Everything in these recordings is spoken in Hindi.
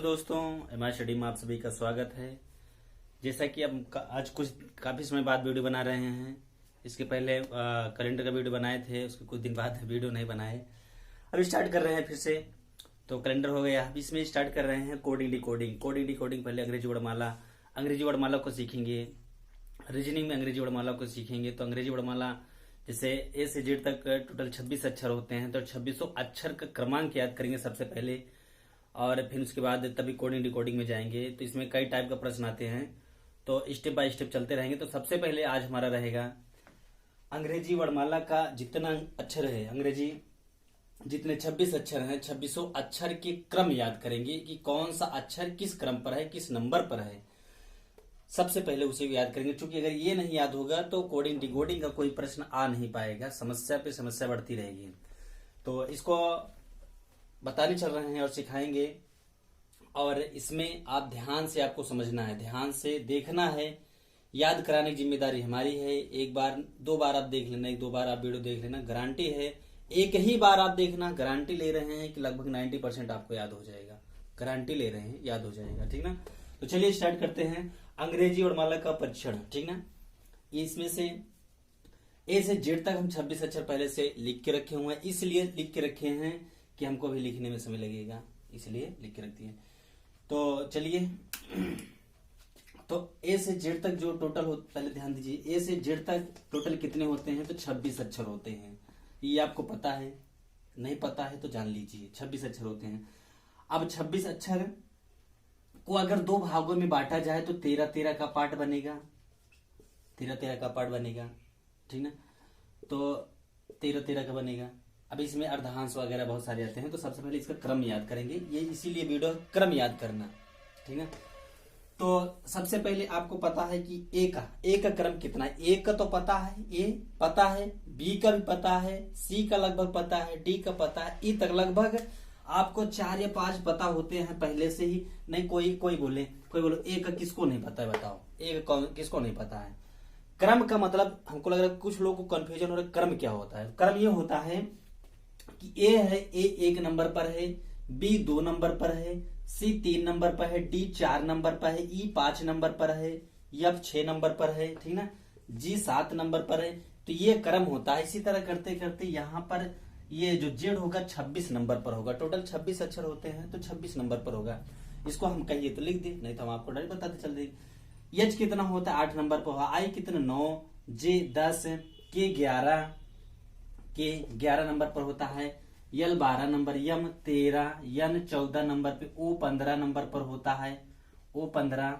दोस्तों, एमआई स्टडी में आप सभी का स्वागत है। जैसा कि अब आज कुछ काफ़ी समय बाद वीडियो बना रहे हैं। इसके पहले कैलेंडर का वीडियो बनाए थे, उसके कुछ दिन बाद वीडियो नहीं बनाए। अब स्टार्ट कर रहे हैं फिर से। तो कैलेंडर हो गया, अब इसमें स्टार्ट कर रहे हैं कोडिंग डिकोडिंग। पहले अंग्रेजी वर्णमाला को सीखेंगे। रीजनिंग में अंग्रेजी वर्णमाला को सीखेंगे। तो अंग्रेजी वर्णमाला जैसे ए से जेड तक टोटल 26 अक्षर होते हैं, तो 2600 अक्षर का क्रमांक याद करेंगे सबसे पहले, और फिर उसके बाद तभी कोडिंग डिकोडिंग में जाएंगे। तो इसमें कई टाइप का प्रश्न आते हैं, तो स्टेप बाय स्टेप चलते रहेंगे। तो सबसे पहले आज हमारा रहेगा अंग्रेजी वर्णमाला का जितना अक्षर है, अंग्रेजी जितने 26 अक्षर हैं, 2600 अक्षर के क्रम याद करेंगे कि कौन सा अक्षर किस क्रम पर है, किस नंबर पर है। सबसे पहले उसे याद करेंगे, क्योंकि अगर ये नहीं याद होगा तो कोडिंग डिकोडिंग का कोई प्रश्न आ नहीं पाएगा, समस्या पे समस्या बढ़ती रहेगी। तो इसको बताने चल रहे हैं और सिखाएंगे, और इसमें आप ध्यान से आपको समझना है, ध्यान से देखना है। याद कराने की जिम्मेदारी हमारी है। एक बार दो बार आप देख लेना, एक दो बार आप वीडियो देख लेना, गारंटी है। एक ही बार आप देखना, गारंटी ले रहे हैं कि लगभग 90% आपको याद हो जाएगा। गारंटी ले रहे हैं, याद हो जाएगा, ठीक ना। तो चलिए स्टार्ट करते हैं अंग्रेजी वर्णमाला का परीक्षण, ठीक ना। इसमें से ए से जेड तक हम 26 अक्षर पहले से लिख के रखे हुए हैं। इसलिए लिख के रखे हैं कि हमको अभी लिखने में समय लगेगा, इसलिए लिख के रख दिए। तो चलिए, तो ए से जेड तक जो टोटल हो, पहले ध्यान दीजिए, ए से जेड तक टोटल कितने होते हैं, तो 26 अक्षर होते हैं। ये आपको पता है, नहीं पता है तो जान लीजिए, 26 अक्षर होते हैं। अब 26 अक्षर को अगर दो भागों में बांटा जाए तो 13-13 का पार्ट बनेगा, 13-13 का पार्ट बनेगा, ठीक ना। तो 13-13 का बनेगा। अब इसमें अर्धांश वगैरह बहुत सारे आते हैं, तो सबसे पहले इसका क्रम याद करेंगे। ये इसीलिए वीडियो क्रम याद करना, ठीक है। तो सबसे पहले आपको पता है कि ए का क्रम कितना है। ए का तो पता है, ए पता है, बी का भी पता है, सी का लगभग पता है, डी का पता है, ई तक लगभग आपको 4 या 5 पता होते हैं पहले से ही। नहीं कोई बोले ए का किसको नहीं पता है, बताओ ए का किसको नहीं पता है। क्रम का मतलब हमको लग रहा है कुछ लोगों को कंफ्यूजन हो रहा है, क्रम क्या होता है। क्रम ये होता है कि ए है, ए 1 नंबर पर है, बी 2 नंबर पर है, सी 3 नंबर पर है, डी 4 नंबर पर है, ई 5 नंबर पर है, एफ 6 नंबर पर है, ठीक ना, जी 7 नंबर पर है। तो ये क्रम होता है। इसी तरह करते करते यहाँ पर ये जो जेड होगा 26 नंबर पर होगा। टोटल 26 अक्षर होते हैं, तो 26 नंबर पर होगा। इसको हम कहिए तो लिख दे, नहीं तो हम आपको डायरेक्ट बताते चल देंगे। एच कितना होता है, 8 नंबर पर होगा। आई कितना, 9, जे 10, के 11 नंबर पर होता है, यल 12 नंबर, यम 13, यन 14 नंबर पे, ओ 15 नंबर पर होता है, ओ 15,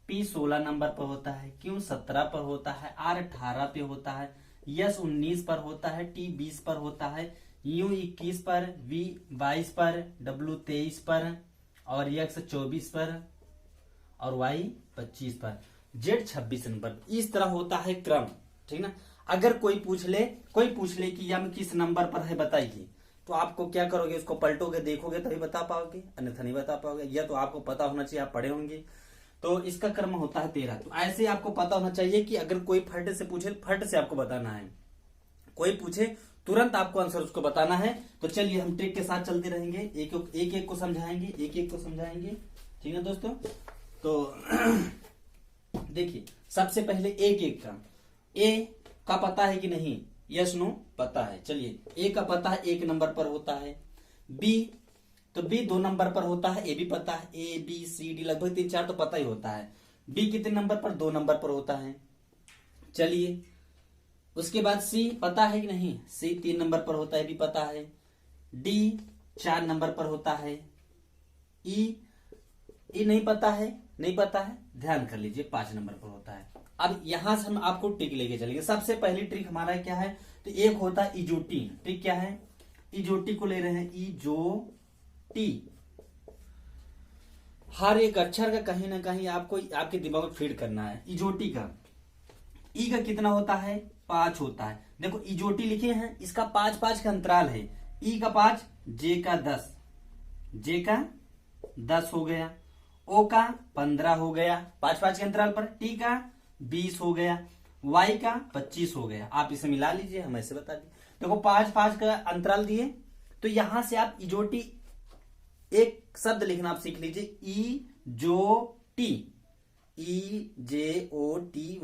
पी 16 नंबर पर होता है, क्यू 17 पर होता है, आर 18 पे होता है, यस 19 पर होता है, टी 20 पर होता है, यू 21 पर, वी 22 पर, डब्ल्यू 23 पर, और एक्स 24 पर, और वाई 25 पर, जेड 26 नंबर। इस तरह होता है क्रम, ठीक ना। अगर कोई पूछ ले कि यम किस नंबर पर है बताइए, तो आपको क्या करोगे, उसको पलटोगे, देखोगे तभी बता पाओगे, अन्यथा नहीं बता पाओगे। यह तो आपको पता होना चाहिए, आप पढ़े होंगे। तो इसका क्रम होता है 13। तो ऐसे आपको पता होना चाहिए कि अगर कोई फट से पूछे, फट से आपको बताना है। कोई पूछे तुरंत आपको आंसर उसको बताना है। तो चलिए हम ट्रिक के साथ चलते रहेंगे, एक को समझाएंगे, एक को समझाएंगे, ठीक है दोस्तों। तो देखिए, सबसे पहले एक का, ए का पता है कि नहीं, यस नो पता है। चलिए, ए का पता है, 1 नंबर पर होता है। बी, तो बी 2 नंबर पर होता है, ए भी पता है, ए बी सी डी लगभग 3-4 तो पता ही होता है। बी कितने नंबर पर, 2 नंबर पर होता है। चलिए, उसके बाद सी पता है कि नहीं, सी 3 नंबर पर होता है, भी पता है। डी 4 नंबर पर होता है। ई नहीं पता है, ध्यान कर लीजिए, 5 नंबर पर होता है। अब यहां से हम आपको ट्रिक लेके चलेंगे। सबसे पहली ट्रिक हमारा क्या है, तो एक होता है इजोटी। ट्रिक क्या है, इजोटी को ले रहे हैं, इजोटी। हर एक अक्षर का कहीं ना कहीं आपको आपके दिमाग में फीड करना है। इजोटी का, ई का कितना होता है, 5 होता है। देखो इजोटी लिखे हैं, इसका 5-5 का अंतराल है। ई का 5, जे का 10, जे का 10 हो गया, ओ का 15 हो गया 5-5 के अंतराल पर, टी का 20 हो गया, वाई का 25 हो गया। आप इसे मिला लीजिए, हम ऐसे बता दिए। देखो 5-5 का अंतराल दिए, तो यहां से आप इजोटी एक शब्द लिखना आप सीख लीजिए, EJOT, EJOTY,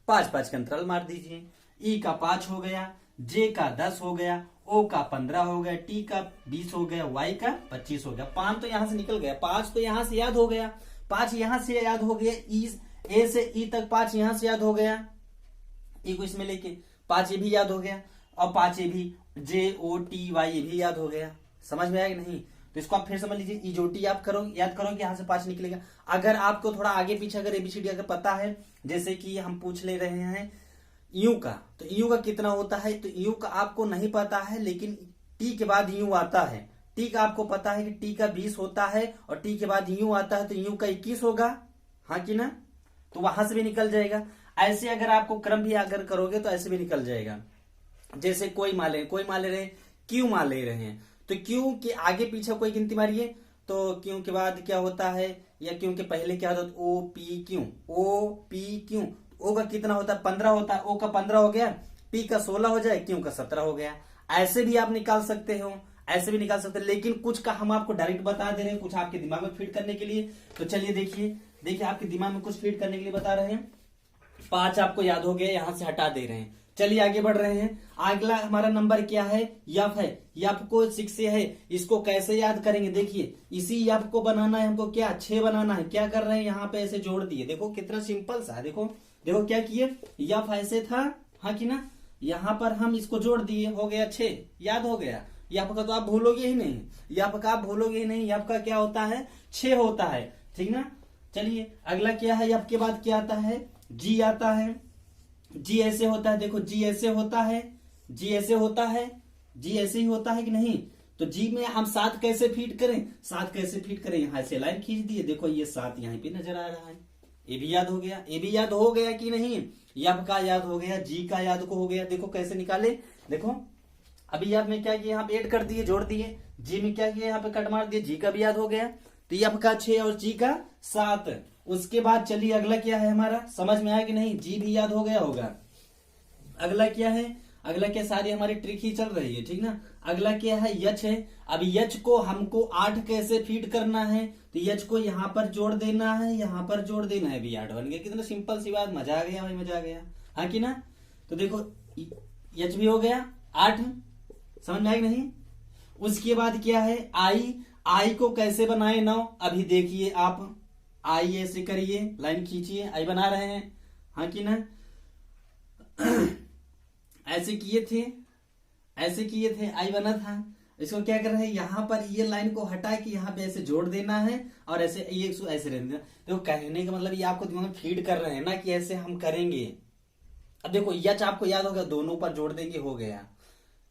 5 के अंतराल मार दीजिए। ई का 5 हो गया, जे का 10 हो गया, ओ का 15 हो गया, टी का 20 हो गया, वाई का 25 हो गया। 5 तो यहां से निकल गया, 5 तो यहां से याद हो गया, 5 यहां से याद हो गया, ए से ई तक 5 यहां से याद हो गया, ई को इसमें लेके 5 ये भी याद हो गया, और 5 ये भी JOTY ये भी याद हो गया। समझ में आया कि नहीं? तो इसको आप फिर समझ लीजिए, EJOT आप करो, याद करो कि यहां से 5 निकलेगा। अगर आपको थोड़ा आगे पीछे अगर ABCD अगर पता है, जैसे कि हम पूछ ले रहे हैं यू का, तो यू का कितना होता है, तो यू का आपको नहीं पता है, लेकिन टी के बाद यू आता है। टी का आपको पता है कि टी का 20 होता है, और टी के बाद यू आता है, तो यू का 21 होगा, हाँ कि ना? तो वहां से भी निकल जाएगा। ऐसे अगर आपको क्रम भी अगर करोगे तो ऐसे भी निकल जाएगा। जैसे कोई मान ले रहे, क्यू मान ले रहे हैं, तो क्यू के आगे पीछे कोई गिनती मारिए, तो क्यू के बाद क्या होता है, या क्यू के पहले क्या होता है, OPQ। ओ का कितना होता है, 15 होता है, ओ का 15 हो गया, पी का 16 हो जाए, क्यू का 17 हो गया। ऐसे भी आप निकाल सकते हो, ऐसे भी निकाल सकते हैं, लेकिन कुछ का हम आपको डायरेक्ट बता दे रहे हैं, कुछ आपके दिमाग में फिट करने के लिए। तो चलिए देखिए आपके दिमाग में कुछ फिट करने के लिए बता रहे हैं। 5 आपको याद हो गया, यहां से हटा दे रहे हैं। चलिए आगे बढ़ रहे हैं। अगला हमारा नंबर क्या है, यफ है। यफ को 6 से है, इसको कैसे याद करेंगे? देखिए इसी यफ को बनाना है हमको, क्या 6 बनाना है। क्या कर रहे हैं, यहाँ पे ऐसे जोड़ दिए, देखो कितना सिंपल सा, देखो क्या किए, यफ ऐसे था, हाँ कि ना, यहाँ पर हम इसको जोड़ दिए, हो गया 6, याद हो गया। यफ का तो आप भूलोगे ही नहीं, यफ का आप भूलोगे ही नहीं, यफ का क्या होता है, 6 होता है, ठीक ना। चलिए अगला क्या है, यफ के बाद क्या आता है, जी आता है। जी ऐसे होता है, देखो जी ऐसे होता है, जी ऐसे होता है, जी ऐसे ही होता है कि नहीं। तो जी में हम 7 कैसे फीट करें, 7 कैसे फीट करें, यहां से लाइन खींच दिए, देखो ये 7 यहीं पे नजर आ रहा है। ये भी याद हो गया, ये भी याद हो गया कि नहीं, यफ का याद हो गया, जी का याद को हो गया। देखो कैसे निकाले, देखो अभी यफ में क्या किया, यहाँ पे ऐड कर दिए, जोड़ दिए। जी में क्या किया, यहाँ पे कट मार दिए, जी का भी याद हो गया। तो यफ का 6 और जी का 7। उसके बाद चलिए अगला क्या है हमारा, समझ में आया कि नहीं, जी भी याद हो गया होगा। अगला क्या है, अगला क्या, सारी हमारी ट्रिक ही चल रही है, ठीक ना। अगला क्या है, यच है। अब यच को हमको 8 कैसे फीड करना है, तो यच को यहाँ पर जोड़ देना है, यहाँ पर जोड़ देना है, भी 8 बन गया। कितना सिंपल सी बात, मजा आ गया भाई, मजा आ गया, हाँ कि ना। तो देखो यच भी हो गया 8, समझ में आया कि नहीं। उसके बाद क्या है, आई को कैसे बनाए 9, अभी देखिए आप, आई ऐसे करिए, लाइन खींचिए, आई बना रहे हैं, हाँ कि ना। ऐसे किए थे, आई बना था। इसको क्या कर रहे हैं, यहाँ पर ये लाइन को हटा के यहाँ पे ऐसे जोड़ देना है, और ऐसे ये ऐसे रहने देना। देखो कहने का मतलब ये आपको दिमाग में फीड कर रहे हैं ना, कि ऐसे हम करेंगे। अब देखो यच आपको याद हो गया, दोनों पर जोड़ देंगे, हो गया।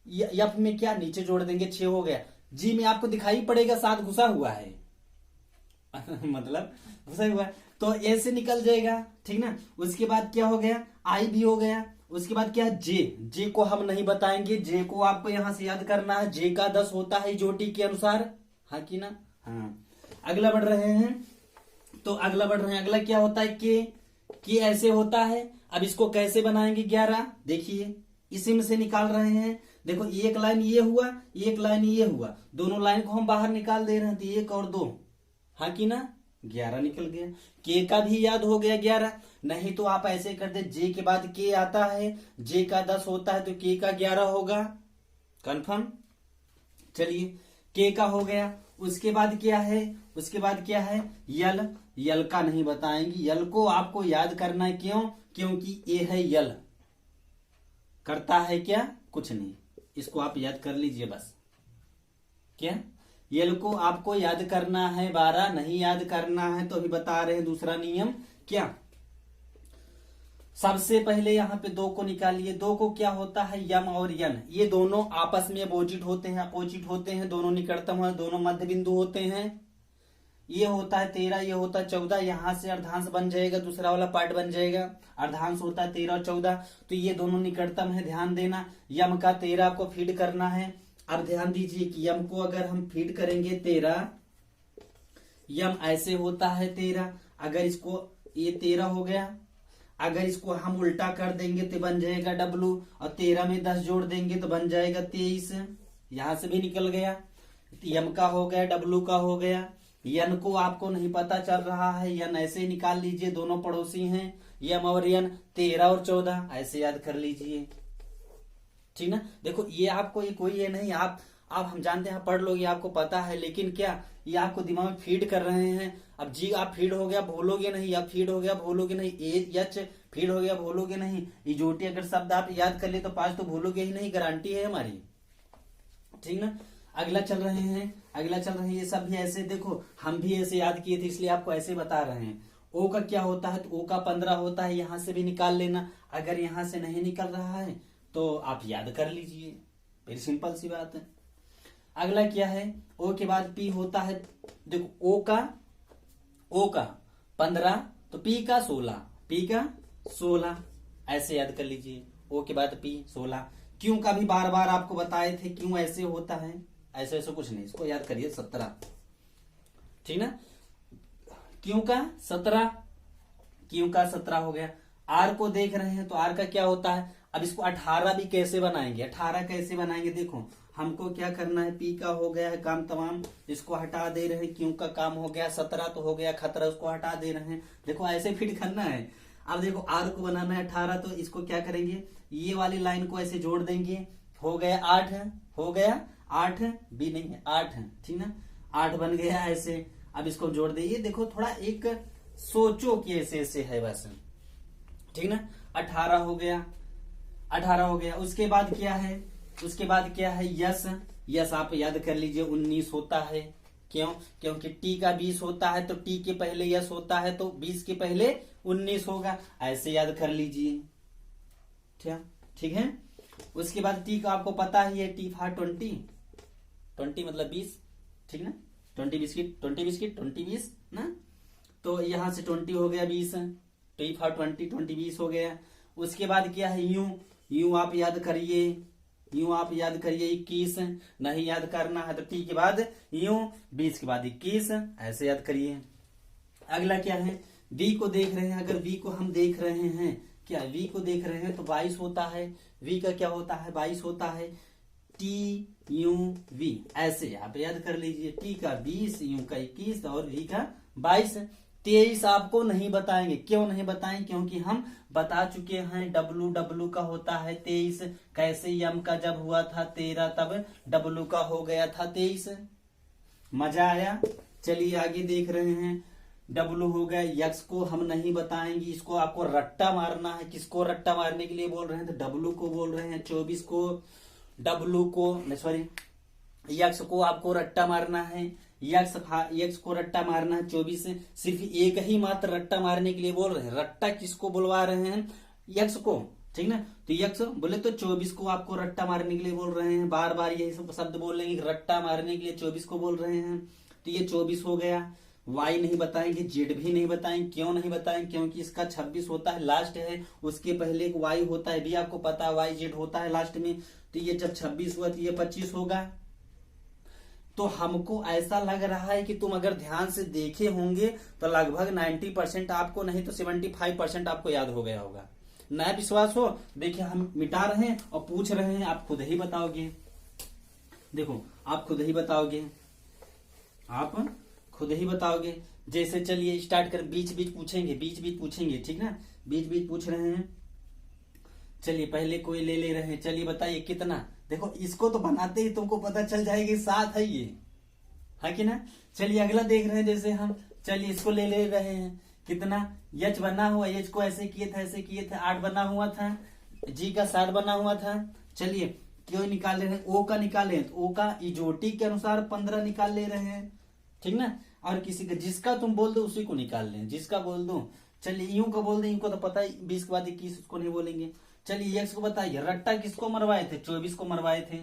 यफ में क्या, नीचे जोड़ देंगे, 6 हो गया। जी में आपको दिखाई पड़ेगा 7 घुसा हुआ है मतलब घुसा हुआ है, तो ऐसे निकल जाएगा, ठीक ना। उसके बाद क्या हो गया, आई भी हो गया। उसके बाद क्या है, जे को हम नहीं बताएंगे, जे को आपको यहां से याद करना है। जे का 10 होता है जोटी के अनुसार, हाँ कि ना। हाँ अगला बढ़ रहे हैं, तो अगला क्या होता है, के ऐसे होता है। अब इसको कैसे बनाएंगे, 11, देखिए इसी में से निकाल रहे हैं। देखो एक लाइन ये हुआ, एक लाइन ये हुआ, दोनों लाइन को हम बाहर निकाल दे रहे हैं, तो 1 और 2, हाँ कि ना, 11 निकल गया। के का भी याद हो गया 11। नहीं तो आप ऐसे कर दे, जे के बाद के आता है, जे का 10 होता है, तो के का 11 होगा, कंफर्म। चलिए के का हो गया। उसके बाद क्या है, यल का नहीं बताएंगे, यल को आपको याद करना है, क्यों, क्योंकि ये है यल, करता है क्या, कुछ नहीं, इसको आप याद कर लीजिए बस। क्या, यल को आपको याद करना है, 12 नहीं याद करना है, तो अभी बता रहे हैं दूसरा नियम। क्या, सबसे पहले यहाँ पे 2 को निकालिए। 2 को क्या होता है, यम और यन, ये दोनों आपस में अपोजिट होते हैं, दोनों निकटतम है, दोनों मध्य बिंदु होते हैं। ये होता है 13, ये होता है 14, यहां से अर्धांश बन जाएगा, दूसरा वाला पार्ट बन जाएगा, अर्धांश होता है 13 और 14, तो ये दोनों निकटतम है, ध्यान देना। यम का 13 को फीड करना है। अब ध्यान दीजिए कि यम को अगर हम फीड करेंगे 13, यम ऐसे होता है 13, अगर इसको ये 13 हो गया, अगर इसको हम उल्टा कर देंगे तो बन जाएगा W, और 13 में 10 जोड़ देंगे तो बन जाएगा 23, यहां से भी निकल गया। यम का हो गया, डब्लू का हो गया। यन को आपको नहीं पता चल रहा है, यन ऐसे ही निकाल लीजिए, दोनों पड़ोसी हैं यम और यन, 13 और 14 ऐसे याद कर लीजिए, ठीक ना। देखो ये आपको ये कोई ये नहीं, आप हम जानते हैं, पढ़ लोगे आपको पता है, लेकिन क्या ये आपको दिमाग में फीड कर रहे हैं। अब जी आप फीड हो गया भूलोगे नहीं, या फीड हो गया भूलोगे नहीं, एच फीड हो गया भूलोगे नहीं, इजोटी अगर शब्द आप याद कर ले तो 5 तो भूलोगे ही नहीं, गारंटी है हमारी, ठीक ना। अगला चल रहे हैं ये सब भी ऐसे, देखो हम भी ऐसे याद किए थे इसलिए आपको ऐसे बता रहे हैं। ओ का क्या होता है, तो ओ का 15 होता है, यहां से भी निकाल लेना, अगर यहां से नहीं निकल रहा है तो आप याद कर लीजिए, वेरी सिंपल सी बात है। अगला क्या है, ओ के बाद पी होता है, देखो ओ का 15 तो पी का 16 ऐसे याद कर लीजिए, ओ के बाद पी 16। क्यों का भी बार बार आपको बताए थे, क्यों ऐसे होता है, ऐसे ऐसे कुछ नहीं, इसको याद करिए 17, ठीक ना। क्यों का 17 हो गया। आर को देख रहे हैं तो आर का क्या होता है, अब इसको 18 भी कैसे बनाएंगे, 18 कैसे बनाएंगे, देखो हमको क्या करना है, पी का हो गया है काम तमाम, इसको हटा दे रहे हैं, क्यों का काम हो गया, 17 तो हो गया, खतरा उसको हटा दे रहे हैं, देखो ऐसे फिट करना है। अब देखो आर को बनाना है 18, तो इसको क्या करेंगे, ये वाली लाइन को ऐसे जोड़ देंगे, हो गया 8, हो गया 8 भी नहीं है 8, ठीक ना, 8 बन गया ऐसे। अब इसको जोड़ दे, देखो थोड़ा एक सोचो कि ऐसे ऐसे है बस, ठीक ना। 18 हो गया। उसके बाद क्या है, यस आप याद कर लीजिए 19 होता है, क्यों, क्योंकि टी का 20 होता है तो टी के पहले यस होता है, तो 20 के पहले 19 होगा, ऐसे याद कर लीजिए, ठीक है। उसके बाद टी का आपको पता ही है, टी फॉर 20 मतलब 20, ठीक ना, 20 20 ना, तो यहां से 20 हो गया 20, टी फॉर 20 20 हो गया। उसके बाद क्या है, यूं आप याद करिए 21, नहीं याद करना है तो टी के बाद यूं, 20 के बाद 21 ऐसे याद करिए। अगला क्या है, वी को देख रहे हैं, अगर वी को हम देख रहे हैं, क्या वी को देख रहे हैं तो 22 होता है, वी का क्या होता है 22 होता है, टी यू वी ऐसे आप याद कर लीजिए, टी का 20, यू का 21 और वी का 22। 23 आपको नहीं बताएंगे, क्यों नहीं बताएंगे, क्योंकि हम बता चुके हैं, डब्लू का होता है 23, कैसे यम का जब हुआ था 13 तब डब्लू का हो गया था 23। मजा आया। चलिए आगे देख रहे हैं, डब्लू हो गया, यक्स को हम नहीं बताएंगे, इसको आपको रट्टा मारना है। किसको रट्टा मारने के लिए बोल रहे हैं, तो डब्लू को बोल रहे हैं। 24 को डब्लू को सॉरी यक्स को आपको रट्टा मारना है, यक्स को रट्टा मारना है। 24 सिर्फ एक ही मात्र रट्टा मारने के लिए बोल रहे हैं। रट्टा किसको बुलवा रहे हैं, यक्स को, ठीक ना। तो यक्स बोले तो 24 को आपको रट्टा मारने के लिए बोल रहे हैं, बार बार यही सब शब्द बोल रहे हैं, रट्टा मारने के लिए 24 को बोल रहे हैं। तो ये 24 हो गया। वाई नहीं बताएंगे, जेड भी नहीं बताएंगे, क्यों नहीं बताएंगे, क्योंकि इसका 26 होता है, लास्ट है, उसके पहले एक वाई होता है, भी आपको पता है, वाई जेड होता है लास्ट में। तो ये जब 26 हुआ तो ये 25 होगा। तो हमको ऐसा लग रहा है कि तुम अगर ध्यान से देखे होंगे तो लगभग 90% आपको, नहीं तो 75% आपको याद हो गया होगा। नया विश्वास हो, देखिए हम मिटा रहे हैं और पूछ रहे हैं, आप खुद ही बताओगे। देखो आप खुद ही बताओगे, जैसे चलिए स्टार्ट कर, बीच बीच पूछेंगे, ठीक ना, बीच बीच पूछ रहे हैं। चलिए पहले कोई ले रहे हैं, चलिए बताइए कितना। देखो इसको तो बनाते ही तुमको पता चल जाएगी, 7 है ये, है कि ना। चलिए अगला देख रहे हैं, जैसे हम चलिए इसको ले रहे हैं, कितना, एच बना हुआ, एच को ऐसे किए थे 8 बना हुआ था, जी का 7 बना हुआ था। चलिए क्यों निकाल ले रहे हैं, ओ का निकाले तो ओ का इजोटी के अनुसार 15 निकाल ले रहे हैं, ठीक ना। और किसी का जिसका तुम बोल दो उसी को निकाल लें, जिसका बोल दो। चलिए यूं का बोल दे, इनको तो पता है 20 के बाद 21, उसको नहीं बोलेंगे। चलिए एक्स को बताइए, रट्टा किसको मरवाए थे, 24 को मरवाए थे।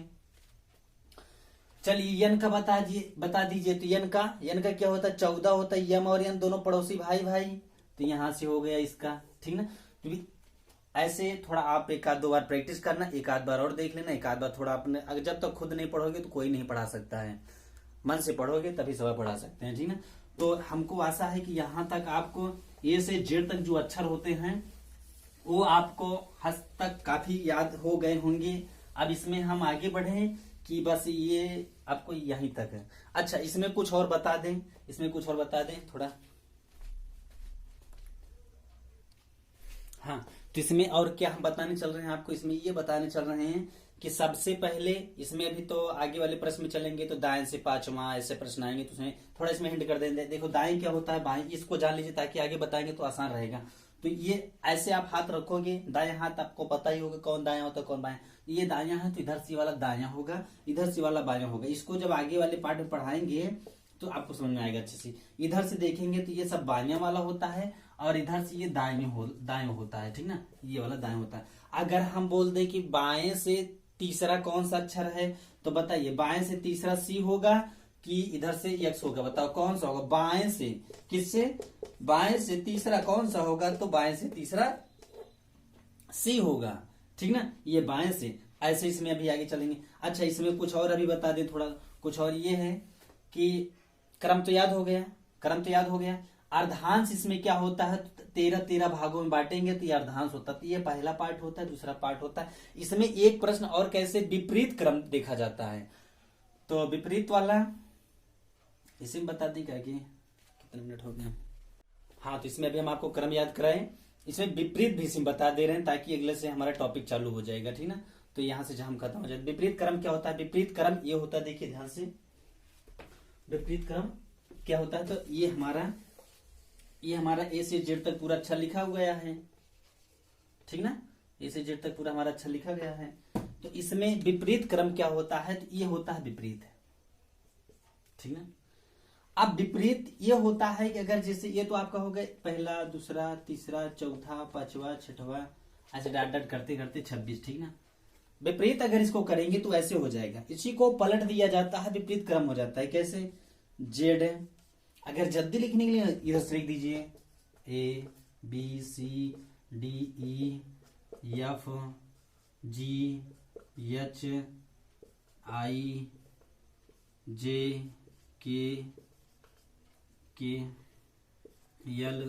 चलिए यन का बता दीजिए, तो यन का क्या होता है, 14 होता है। यम और यन दोनों पड़ोसी भाई, तो यहां से हो गया इसका, ठीक ना। तो ऐसे थोड़ा आप 1-2 बार प्रैक्टिस करना, 1-8 बार और देख लेना, 1-8 बार थोड़ा अपने, अगर जब तक खुद नहीं पढ़ोगे तो कोई नहीं पढ़ा सकता है, मन से पढ़ोगे तभी सब पढ़ा सकते हैं, ठीक ना। तो हमको आशा है कि यहाँ तक आपको ए से जेड तक जो अक्षर होते हैं वो आपको हद तक काफी याद हो गए होंगे। अब इसमें हम आगे बढ़े कि बस ये आपको यहीं तक है। अच्छा, इसमें कुछ और बता दें, इसमें कुछ और बता दें थोड़ा। हाँ, तो इसमें और क्या हम बताने चल रहे हैं आपको, इसमें ये बताने चल रहे हैं कि सबसे पहले इसमें अभी तो आगे वाले प्रश्न में चलेंगे तो दाएं से पांचवा ऐसे प्रश्न आएंगे, तो उसमें थोड़ा इसमें हिंट कर देंगे। देखो दाएं क्या होता है, बाएं, इसको जान लीजिए ताकि आगे बताएंगे तो आसान रहेगा। तो ये ऐसे आप हाथ रखोगे, दाएं हाथ आपको पता ही होगा कौन दाया होता है कौन बाया। ये दाया है तो इधर से वाला दाया होगा, इधर से वाला बाया होगा। इसको जब आगे वाले पार्ट में पढ़ाएंगे तो आपको समझ में आएगा अच्छे से। इधर से देखेंगे तो ये सब बाया वाला होता है और इधर से ये दाएं होता है, ठीक ना, ये वाला दाएं होता है। अगर हम बोल दे कि बाएं से तीसरा कौन सा अक्षर है, तो बताइए बाएं से तीसरा सी होगा कि इधर से एक्स होगा, बताओ कौन सा होगा। बाएं से किससे, बाएं से तीसरा कौन सा होगा, तो बाएं से तीसरा सी होगा, ठीक ना, ये बाएं से। ऐसे इसमें अभी आगे चलेंगे। अच्छा, इसमें कुछ और अभी बता दें थोड़ा, कुछ और ये है कि क्रम तो याद हो गया, क्रम तो याद हो गया। अर्धांश इसमें क्या होता है, 13 भागों में बांटेंगे तो ये अर्धांश होता है। तो ये पहला पार्ट होता है, दूसरा पार्ट होता है। इसमें एक प्रश्न और कैसे विपरीत क्रम देखा जाता है, तो विपरीत वाला इसमें बता दें क्या कि कितने मिनट हो गए। हाँ, तो इसमें अभी हम आपको क्रम याद कराएं, इसमें विपरीत भी इसमें बता दे रहे हैं ताकि अगले से हमारा टॉपिक चालू हो जाएगा, ठीक ना। तो यहां से जहां हम खत्म हो जाए, विपरीत क्रम क्या होता है। विपरीत क्रम ये होता है, देखिए ध्यान से, विपरीत क्रम क्या होता है, तो ये हमारा ए से जेड तक पूरा अक्षर लिखा गया है, ठीक ना, ए से जेड तक पूरा हमारा अक्षर लिखा गया है। तो इसमें विपरीत क्रम क्या होता है, तो ये होता है विपरीत, ठीक ना। अब विपरीत ये होता है कि अगर जैसे ये तो आपका हो गया पहला, दूसरा, तीसरा, चौथा, पांचवा, छठवा, ऐसे डाट डाट करते करते 26, ठीक ना। विपरीत अगर इसको करेंगे तो ऐसे हो जाएगा, इसी को पलट दिया जाता है, विपरीत क्रम हो जाता है। कैसे, जेड अगर जल्दी लिखने के लिए इधर से लिख दीजिए A B C D E F G H I J K L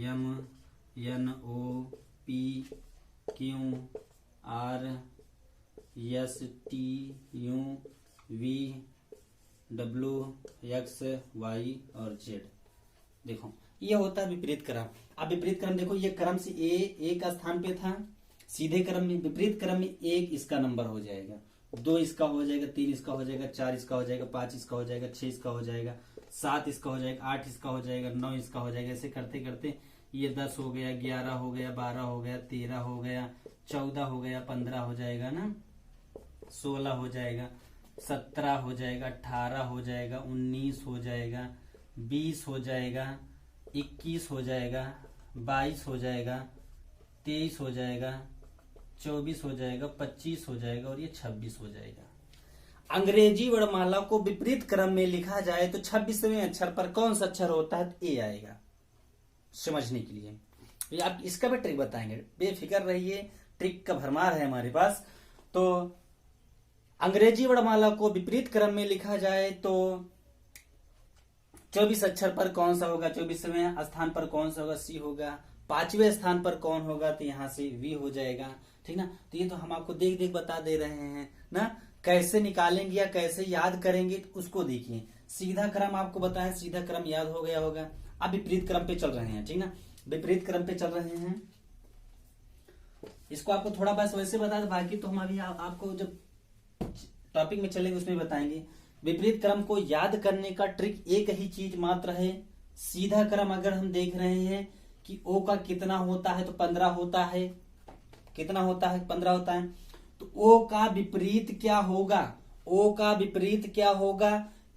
M N O P Q R S T U V W X Y और जेड। देखो ये होता है विपरीत क्रम। अब विपरीत क्रम देखो, ये क्रम से ए एक स्थान पे था, सीधे क्रम में, विपरीत क्रम में 1 इसका नंबर हो जाएगा, 2 इसका हो जाएगा, 3 इसका हो जाएगा, 4 इसका हो जाएगा, 5 इसका हो जाएगा, 6 इसका हो जाएगा, 7 इसका हो जाएगा, 8 इसका हो जाएगा, 9 इसका हो जाएगा। ऐसे करते करते ये 10 हो गया, 11 हो गया, 12 हो गया, 13 हो गया, 14 हो गया, 15 हो जाएगा ना, 16 हो जाएगा, 17 हो जाएगा, 18 हो जाएगा, 19 हो जाएगा, 20 हो जाएगा, 21 हो जाएगा, 22 हो जाएगा, 23 हो जाएगा, 24 हो जाएगा, 25 हो जाएगा और ये 26 हो जाएगा। अंग्रेजी वर्णमाला को विपरीत क्रम में लिखा जाए तो 26वें अक्षर पर कौन सा अक्षर होता है, तो ए आएगा। समझने के लिए आप इसका भी ट्रिक बताएंगे, बेफिक्र रहिए, ट्रिक का भरमार है हमारे पास। तो अंग्रेजी वर्णमाला को विपरीत क्रम में लिखा जाए तो 24 अक्षर पर कौन सा होगा, 24वें स्थान पर कौन सा होगा, सी होगा। 5वें स्थान पर कौन होगा, तो यहां से वी हो जाएगा, ठीक ना। तो ये तो हम आपको देख देख बता दे रहे हैं ना, कैसे निकालेंगे या कैसे याद करेंगे तो उसको देखिए। सीधा क्रम आपको बताएं, सीधा क्रम याद हो गया होगा। अब विपरीत क्रम पे चल रहे हैं, ठीक ना, विपरीत क्रम पे चल रहे हैं। इसको आपको थोड़ा बस वैसे बता दे, बाकी तो हम अभी आपको जब टॉपिक में चलेंगे उसमें बताएंगे। विपरीत क्रम को याद करने का ट्रिक एक ही चीज मात्र है, सीधा क्रम अगर हम देख रहे हैं कि ओ का कितना होता है, तो 15 होता है, कितना होता है, 15 होता है। तो ओ का विपरीत क्या होगा, ओ का विपरीत क्या होगा,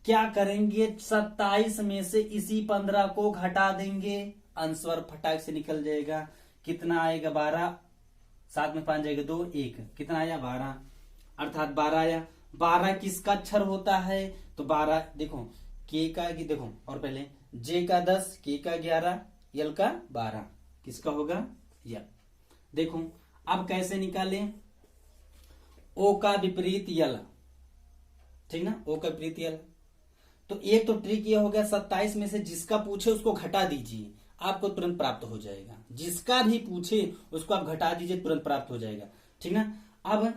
क्या करेंगे, 27 में से इसी 15 को घटा देंगे, आंसर फटाक से निकल जाएगा। कितना आएगा, 12, 7 में 5 जाएगा 2, 1, कितना आया, 12, अर्थात 12 आया। 12 किसका अक्षर होता है, तो 12 देखो के का, देखो और पहले जे का 10, के का 11, यल का 12, किसका होगा, यल। देखो अब कैसे निकालें, ओ का विपरीत यल, ठीक ना, ओ का विपरीत यल। तो एक तो ट्रिक ये हो गया, 27 में से जिसका पूछे उसको घटा दीजिए, आपको तुरंत प्राप्त हो जाएगा। जिसका भी पूछे उसको आप घटा दीजिए, तुरंत प्राप्त हो जाएगा, ठीक ना। अब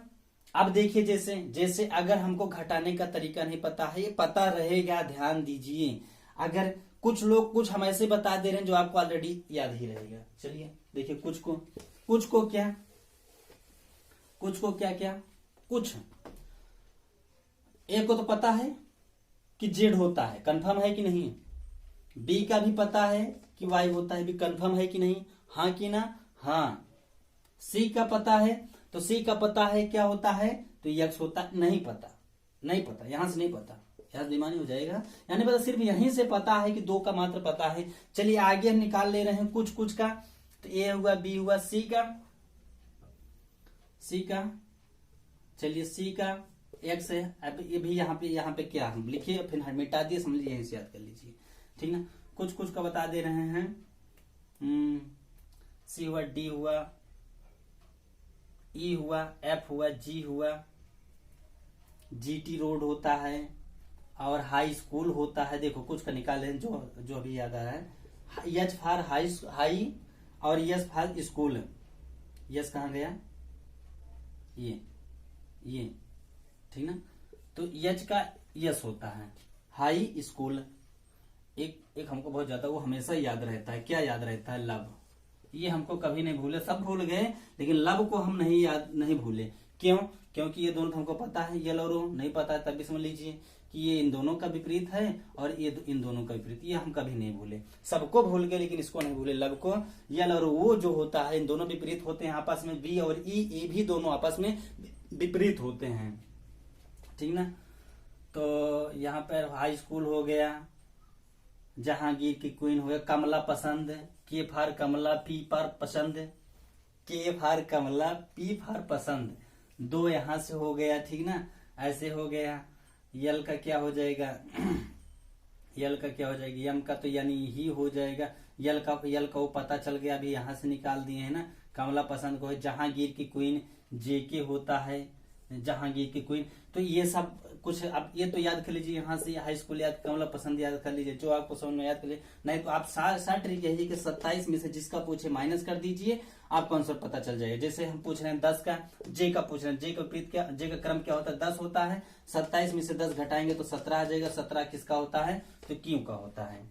अब देखिए जैसे जैसे अगर हमको घटाने का तरीका नहीं पता है, ये पता रहेगा, ध्यान दीजिए। अगर कुछ लोग कुछ हम ऐसे बता दे रहे हैं जो आपको ऑलरेडी याद ही रहेगा। चलिए देखिए, कुछ को क्या कुछ एक को तो पता है कि जेड होता है, कंफर्म है कि नहीं। बी का भी पता है कि वाई होता है, भी कंफर्म है कि नहीं, हाँ कि ना, हाँ। सी का पता है, तो सी का पता है क्या होता है, तो यक्स होता है, नहीं पता यहां से नहीं पता, यहां बेईमानी हो जाएगा। यानी पता सिर्फ यहीं से पता है कि दो का मात्र पता है। चलिए आगे हम निकाल ले रहे हैं कुछ का, तो ए हुआ, बी हुआ, सी का चलिए सी का एक्स है। अब ये भी यहाँ पे क्या हम लिखिए, फिर हम मिटा दिए, समझ लीजिए, यहीं से याद कर लीजिए, ठीक ना। कुछ का बता दे रहे हैं। सी हुआ, डी हुआ, ई हुआ, एफ हुआ, जी हुआ, जीटी रोड होता है, और हाई स्कूल होता है। देखो कुछ का निकाले जो अभी याद आ रहा है। एच फॉर हाई और यस फॉर स्कूल। यस कहाँ गया, ये ठीक ना। तो एच का यस होता है, हाई स्कूल। एक हमको बहुत ज्यादा वो हमेशा याद रहता है, क्या याद रहता है, लब। ये हमको कभी नहीं भूले, सब भूल गए लेकिन लब को हम नहीं भूले। क्यों? क्योंकि ये दोनों हमको पता है, यल और ओ नहीं पता है, तब भी समझ लीजिए कि ये इन दोनों का विपरीत है और ये इन दोनों का विपरीत। ये हम कभी नहीं भूले, सबको भूल गए लेकिन इसको नहीं भूले, लब को। यल और वो जो होता है, इन दोनों विपरीत होते हैं आपस में। बी और ई, ये भी दोनों आपस में विपरीत होते हैं, ठीक ना। तो यहाँ पर हाई स्कूल हो गया, जहांगीर की क्वीन हो गया, कमला पसंद, के फार कमला, पी फार पसंद, के फार कमला, पी फार पसंद। दो यहां से हो गया, ठीक ना, ऐसे हो गया। यल का क्या हो जाएगा, यम का तो यानी ही हो जाएगा। यल का वो पता चल गया, अभी यहां से निकाल दिए है ना। कमला पसंद को है, जहांगीर की क्वीन, जेके होता है, जहांगीर की क्वीन। तो ये सब कुछ अब ये तो याद कर लीजिए, यहाँ से हाई स्कूल याद, कमला पसंद याद कर लीजिए, जो आपको समझ में याद कर लीजिए। नहीं तो आप 60 ट्रिक यही कि 27 में से जिसका पूछे माइनस कर दीजिए, आपको आंसर पता चल जाएगा। जैसे हम पूछ रहे हैं 10 का, जे का पूछ रहे हैं, जे का विपरीत क्या, जे का क्रम क्या होता है, 10 होता है। 27 में से 10 घटाएंगे तो 17 आ जाएगा। 17 किसका होता है, तो क्यू का होता है,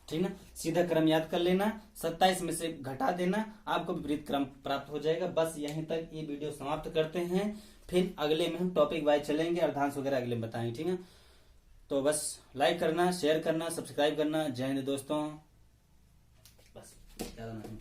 ठीक ना। सीधा क्रम याद कर लेना, 27 में से घटा देना, आपको विपरीत क्रम प्राप्त हो जाएगा। बस यहीं तक ये वीडियो समाप्त करते हैं, फिर अगले में हम टॉपिक वाइज चलेंगे, अर्धांश वगैरह अगले में बताएंगे, ठीक है। तो बस लाइक करना, शेयर करना, सब्सक्राइब करना। जय हिंद दोस्तों, बस ज्यादा नहीं।